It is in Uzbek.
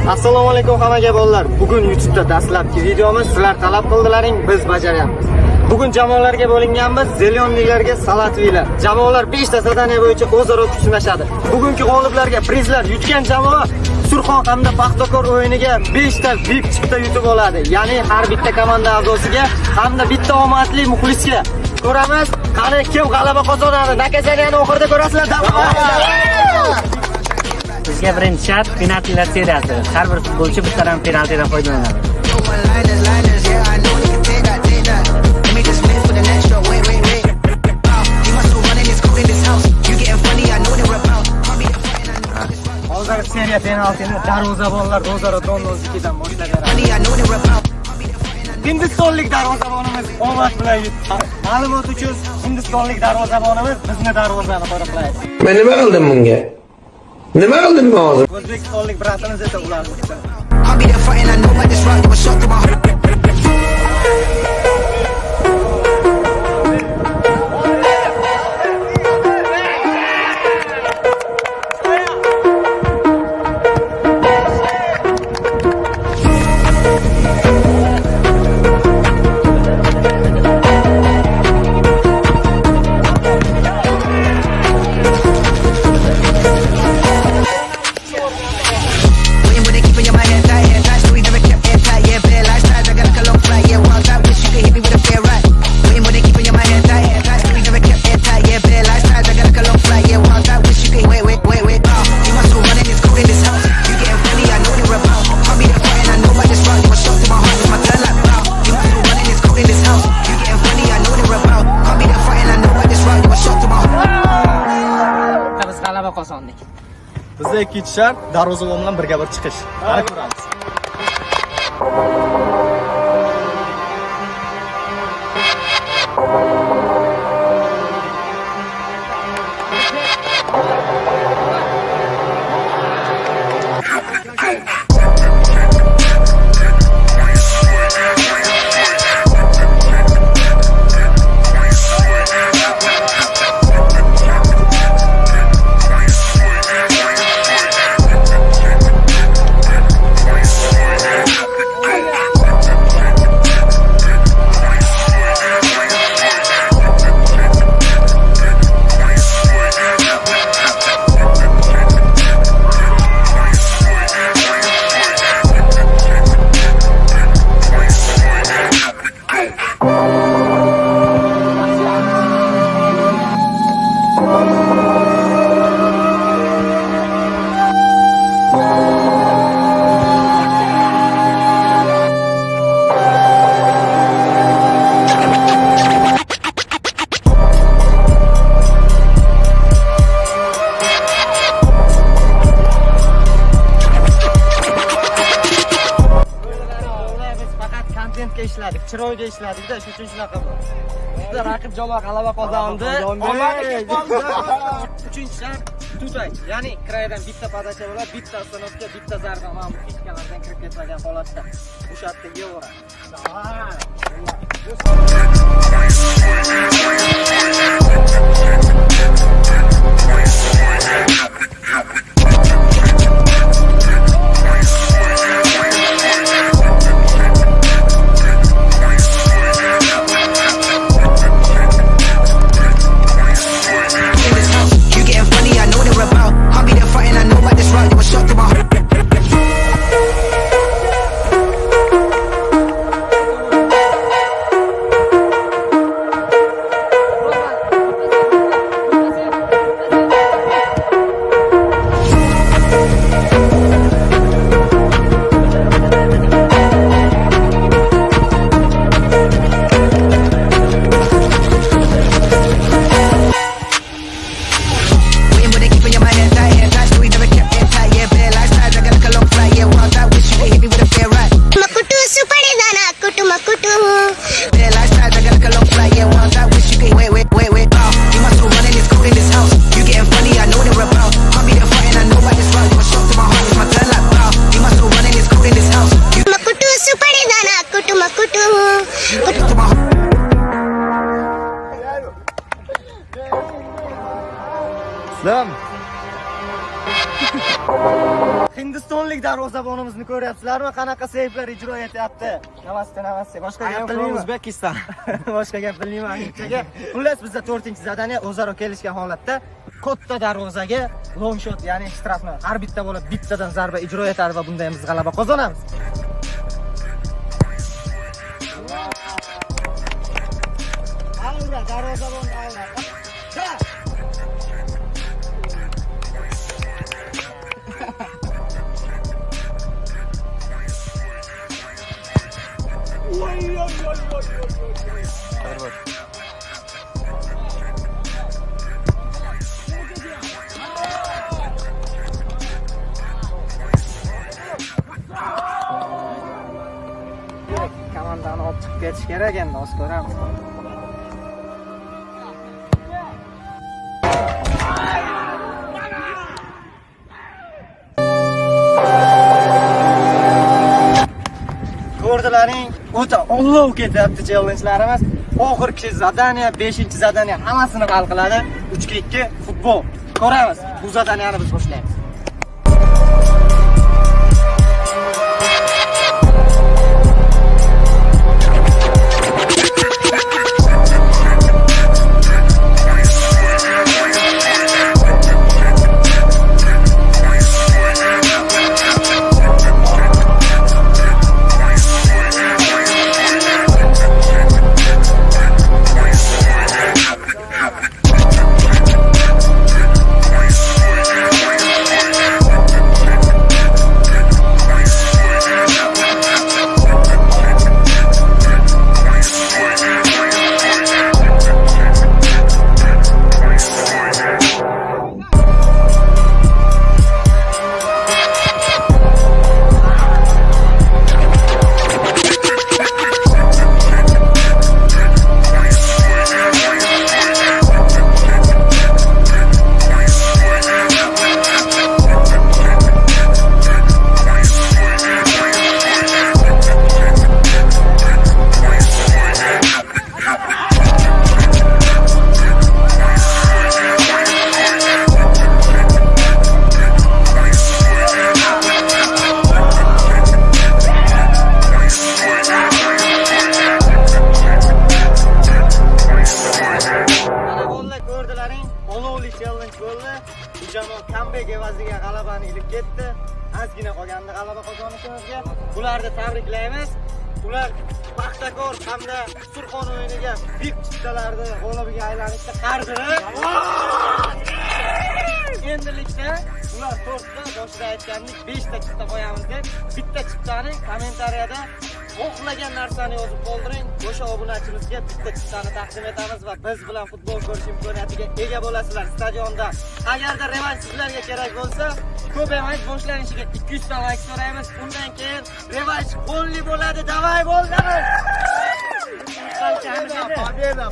Assalomu alaykum hammaga bolalar. Bugun YouTube'da dastlabki videomiz sizlar talab qildilaring, biz bajaryapmiz. Bugun jamoalarga bo'linganmiz, Zelyonliklarga Salatviylar. Jamoalar 5 ta zadaniya bo'yicha o'zaro kuch sinashadi. Bugungi g'oliblarga prizlar yutgan jamoa Surxon hamda Paxtakor o'yiniga 5 ta VIP chipta yutib oladi. Ya'ni har bitta komanda a'zosiga hamda bitta omadli muxlisga. Ko'ramiz, qani kim g'alaba qozonadi. Nakazariyani oxirida ko'rasizlar. Bizga birinchi shart penaltilar seriyasi. Har bir futbolchi bittadan penaltidan foydalanadi. Hozir seriya penaltini darvozabonlar o'zaro donlozligidan boshlagan. Hindistonlik darvozabonimiz omad bilan yutdi. Ma'lumot uchun Hindistonlik darvozabonimiz bizni darvozani qo'riqlaydi. Men nima qildim bunga? Nima qildim men hozir? O'zbekistonlik bratimiz esa ularni qozondik. Bizda ikkinchi shart darvozabon bilan birga bir chiqish. Qani ko'ramiz. ishladik, chiroyga ishladik-da, shuning uchun shunaqa bo'ldi. Bizda raqib jamoa g'alaba qozondi. Uchinchi shart tutay. Ya'ni krayadan bitta podacha bo'ladi, bitta ustanotga, bitta zarba mana bu fitkalardan kirib ketmagan holatda o'sha yerda yevoradi. Hindistonlik ilk darvozabonimizni ko'ryapsizlarmi? Qanaqa seyflar ijro etyapti? Namaste. Boshqa gap bilmayman. O'zbekiston. Boshqa gap bilmayman anchaga. Xullas bizda 4-zadaniya o'zaro kelishgan holatda katta darvozaga long shot, ya'ni shtrafni har bitta bola bittadan zarba ijro etadi va bunda ham biz g'alaba qozonamiz. Alura darvozabon alura. Komandani olib chiqib ketish kerak endi, o'z ko'ramiz. Ko'rdilaring, o'ta olov ketyapti challenge'larimiz. Oxirgi zadaniya, 5-zadaniya hammasini hal qiladi. 3-2 futbol. Ko'ramiz. Bu zadaniyani biz boshlaymiz. Jamoa comeback evaziga g'alabani ilib ketdi. Ozgina qolganda g'alaba qozonishimizga ularni tabriklaymiz. Ular Paxtakor hamda Surxon o'yiniga big chiptalarni g'olibiga aylanishda qardirib, endilikda ular 4ta, boshida aytgandik 5ta chipta qo'yamiz deb, bitta chiptani kommentariyada xohlagan narsani yozib qoldiring. O'sha obunachimizga bitta chiptani taqdim etamiz va biz bilan futbol ko'rish imkoniyatiga ega bo'lasizlar stadionda. Agarda revansh sizlarga kerak bo'lsa, ko'p emas, boshlanishiga 200 ta like so'raymiz. Undan keyin revansh qo'lli bo'ladi. Davay bo'ldi. Победа!